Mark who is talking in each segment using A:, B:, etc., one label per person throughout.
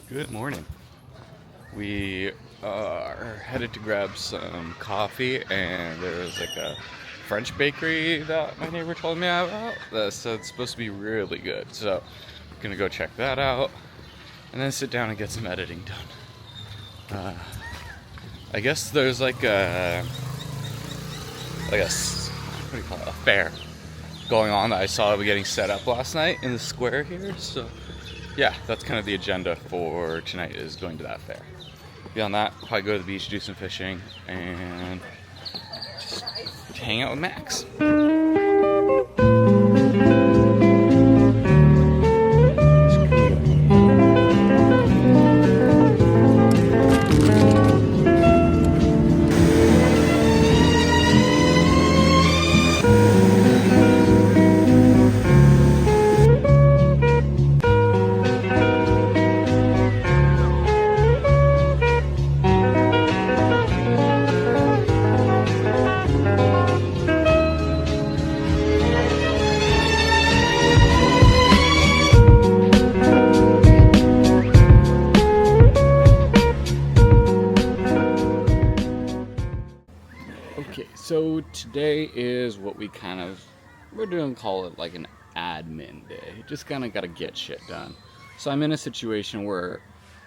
A: Good morning. We are headed to grab some coffee, and there's like a French bakery that my neighbor told me about that said it's supposed to be really good. So I'm gonna go check that out and then sit down and get some editing done. I guess there's like a what do you call it? A fair going on that I saw getting set up last night in the square here. So yeah, that's kind of the agenda for tonight, is going to that fair. Beyond that, probably go to the beach, do some fishing, and just hang out with Max. Okay, so today is what we're doing, call it like an admin day. Just kind of got to get shit done. So I'm in a situation where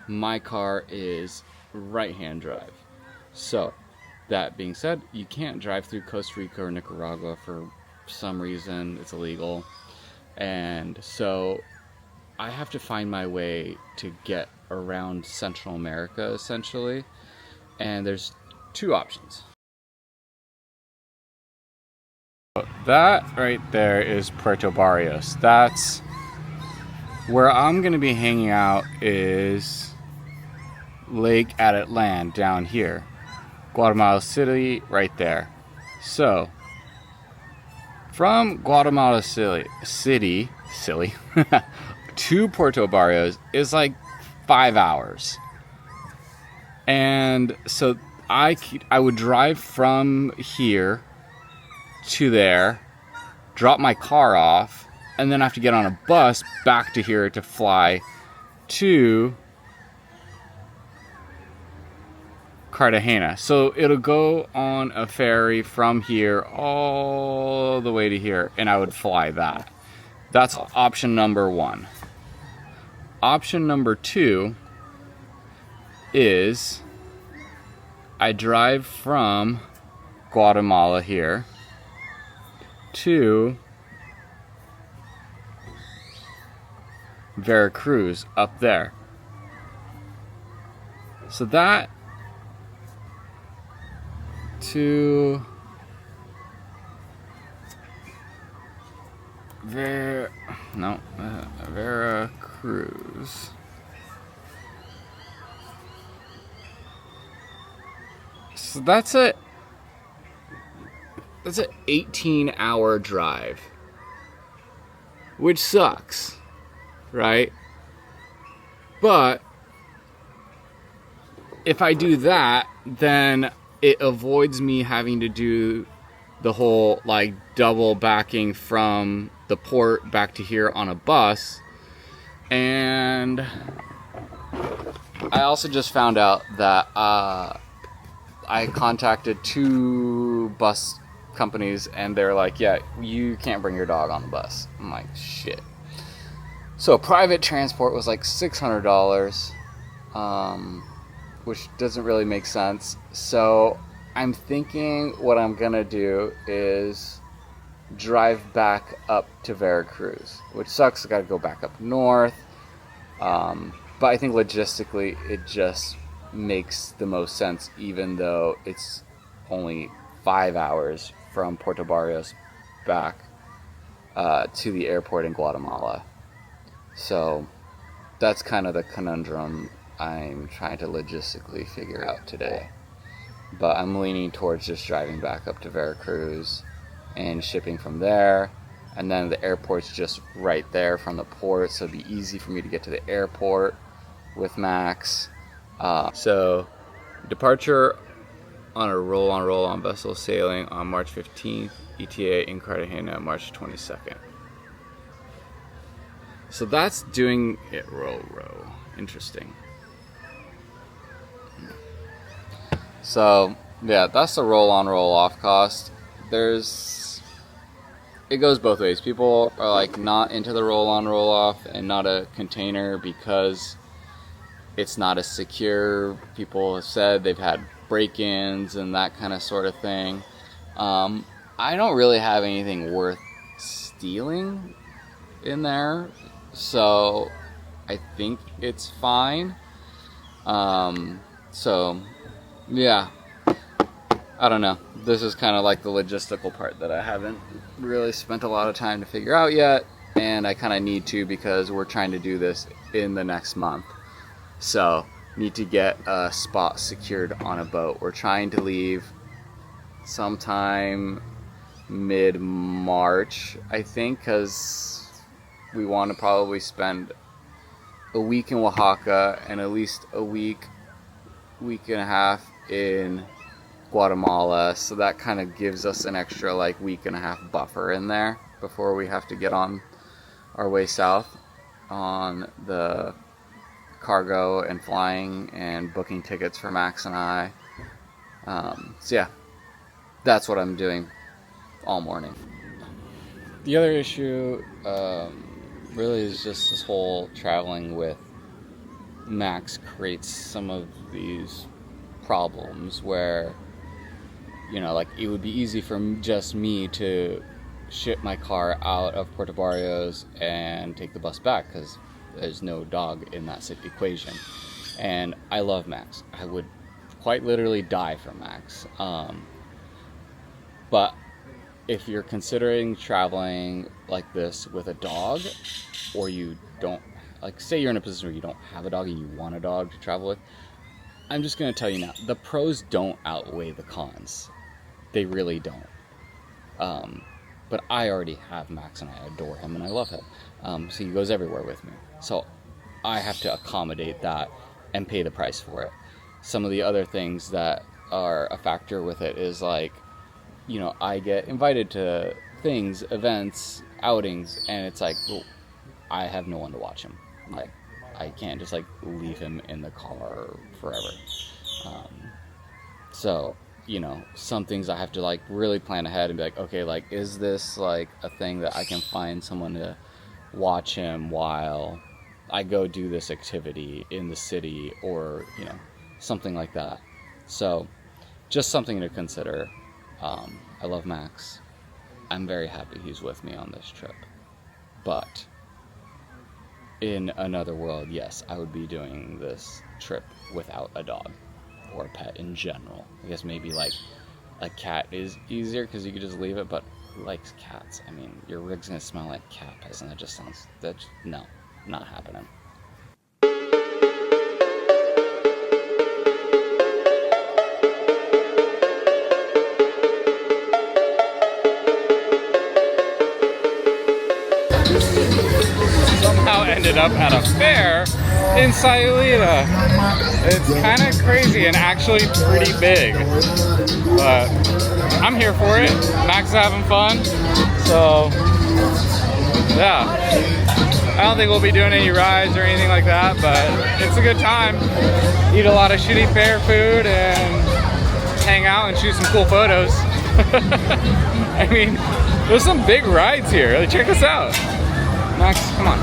A: my car is right-hand drive. So that being said, you can't drive through Costa Rica or Nicaragua for some reason. It's illegal. And so I have to find my way to get around Central America, essentially. And there's two options. That right there is Puerto Barrios. That's where I'm going to be hanging out, is Lake Atitlan down here. Guatemala City right there. So, from Guatemala City to Puerto Barrios is like 5 hours. And so I would drive from here to there, drop my car off, and then have to get on a bus back to here to fly to Cartagena. So it'll go on a ferry from here all the way to here, and I would fly that. That's option number one. Option number two is I drive from Guatemala here to Veracruz up there. So that to Veracruz. So that's an 18-hour drive, which sucks, right? But if I do that, then it avoids me having to do the whole like double backing from the port back to here on a bus. And I also just found out that I contacted 2 bus companies, and they're like, yeah, you can't bring your dog on the bus. I'm like, shit. So private transport was like $600, which doesn't really make sense. So I'm thinking what I'm gonna do is drive back up to Veracruz, which sucks. I gotta go back up north. But I think logistically it just makes the most sense, even though it's only 5 hours from Puerto Barrios back to the airport in Guatemala. So that's kind of the conundrum I'm trying to logistically figure out today. But I'm leaning towards just driving back up to Veracruz and shipping from there. And then the airport's just right there from the port, so it'd be easy for me to get to the airport with Max. So departure on a roll-on vessel sailing on March 15th, ETA in Cartagena March 22nd. So that's doing it row. Interesting. So yeah, that's the roll-on roll-off cost. It goes both ways. People are like not into the roll-on roll-off and not a container because it's not as secure. People have said they've had break-ins and that kind of sort of thing. I don't really have anything worth stealing in there, so I think it's fine. So yeah, I don't know. This is kind of like the logistical part that I haven't really spent a lot of time to figure out yet, and I kind of need to because we're trying to do this in the next month. So need to get a spot secured on a boat. We're trying to leave sometime mid-March, I think, because we want to probably spend a week in Oaxaca and at least a week and a half in Guatemala. So that kind of gives us an extra like week and a half buffer in there before we have to get on our way south on the cargo and flying and booking tickets for Max and I. So yeah, that's what I'm doing all morning. The other issue really is just this whole traveling with Max creates some of these problems where, you know, like it would be easy for just me to ship my car out of Puerto Barrios and take the bus back because there's no dog in that equation. And I love Max. I would quite literally die for Max. But if you're considering traveling like this with a dog, or you don't, like say you're in a position where you don't have a dog and you want a dog to travel with, I'm just going to tell you now, the pros don't outweigh the cons. They really don't. But I already have Max and I adore him and I love him. So he goes everywhere with me. So I have to accommodate that and pay the price for it. Some of the other things that are a factor with it is like, you know, I get invited to things, events, outings, and it's like, well, I have no one to watch him. Like, I can't just like leave him in the car forever. So, you know, some things I have to like really plan ahead and be like, okay, like, is this like a thing that I can find someone to watch him while I go do this activity in the city, or, you know, something like that. So just something to consider. I love Max. I'm very happy he's with me on this trip. But in another world, yes, I would be doing this trip without a dog or a pet in general. I guess maybe like a cat is easier because you could just leave it, but who likes cats? I mean, your rig's gonna smell like cat piss, and no, not happening. Somehow ended up at a fair in Sayulita. It's kind of crazy and actually pretty big, but I'm here for it. Max is having fun, so yeah. I don't think we'll be doing any rides or anything like that, but it's a good time. Eat a lot of shitty fair food and hang out and shoot some cool photos. I mean, there's some big rides here. Check this out. Max, come on.